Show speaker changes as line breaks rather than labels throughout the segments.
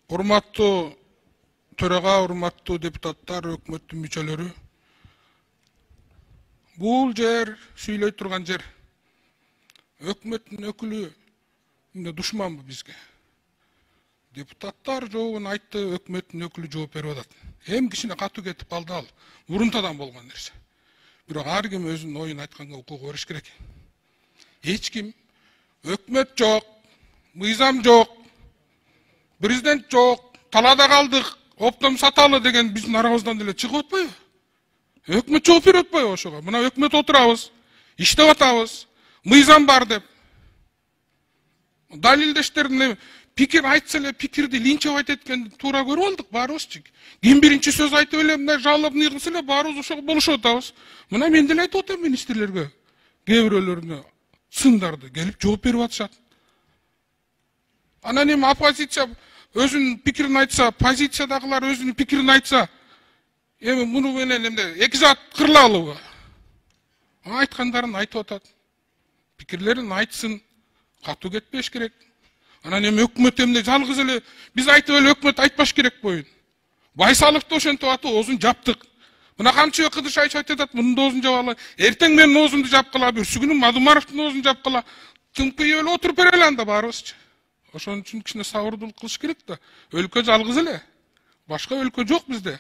Урматтуу төрага, урматтуу депутаттар, өкмөттүн мүчөлөрү. Бул жер сүйлөй турган жер. Өкмөттүн өкүлү душманбы бизге? Депутаттар жообун айтты, өкмөттүн өкүлү жооп берип атат. Эми кичине катуу кетип калды ал. Мурунтадан болгон нерсе. Бирок ар ким өзүнүн оюн айтканга укугу бериш керек. Эч ким өкмөт жок, мыйзам жок, президент жок, талаада калдык, оптом саталы деген биздин арабыздан деле чыгып атпайбы? Өкмөт жооп берип атпайбы ошого? Мына өкмөт отурабыз, иштеп атабыз, мыйзам бар деп. Далилдештерин пикир айтса эле пикирди линчеп айтат экенин туура көрүп алдык баарыбызчы. Ким биринчи сөз айтып эле мындай жалобун ыйгылса эле баарыбыз ошого болушуп атабыз. Мына мен деле айтып атам министрлерге, кээ бирөөлөрүнө сындарды келип жооп берип атышат. Анан эми оппозиция өзүнүн пикирин айтса, позициядагылар өзүнүн пикирин айтса, эми муну менен эмне эки жат кырылалыбы? Айткандарын айтып атат. Пикирлерин айтсын, катуу кетпеш керек. Анан эми өкмөт эмне жалгыз эле биз айтып эле өкмөт айтпаш керек боюн. Байсаловду ошентип атып, оозун жаптык. Мына Камчыбек Кыдыршайчы айтып атат, мунун да оозун жабалы. Эртең менин оозумду жапкыла, бүрсү күнү Мадумаровдун оозун жапкыла. Тымкый эле отуруп берели анда баарыбызчы. Ошон үчүн кичине сабырдуулук кылыш керек да. Өлкө жалгыз эле. Башка өлкө жок бизде.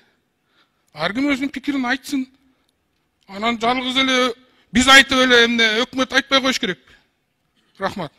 Ар ким өзүнүн пикирин айтсын. Анан жалгыз эле биз айтып эле эмне өкмөт айтпай коюш керек. Рахмат.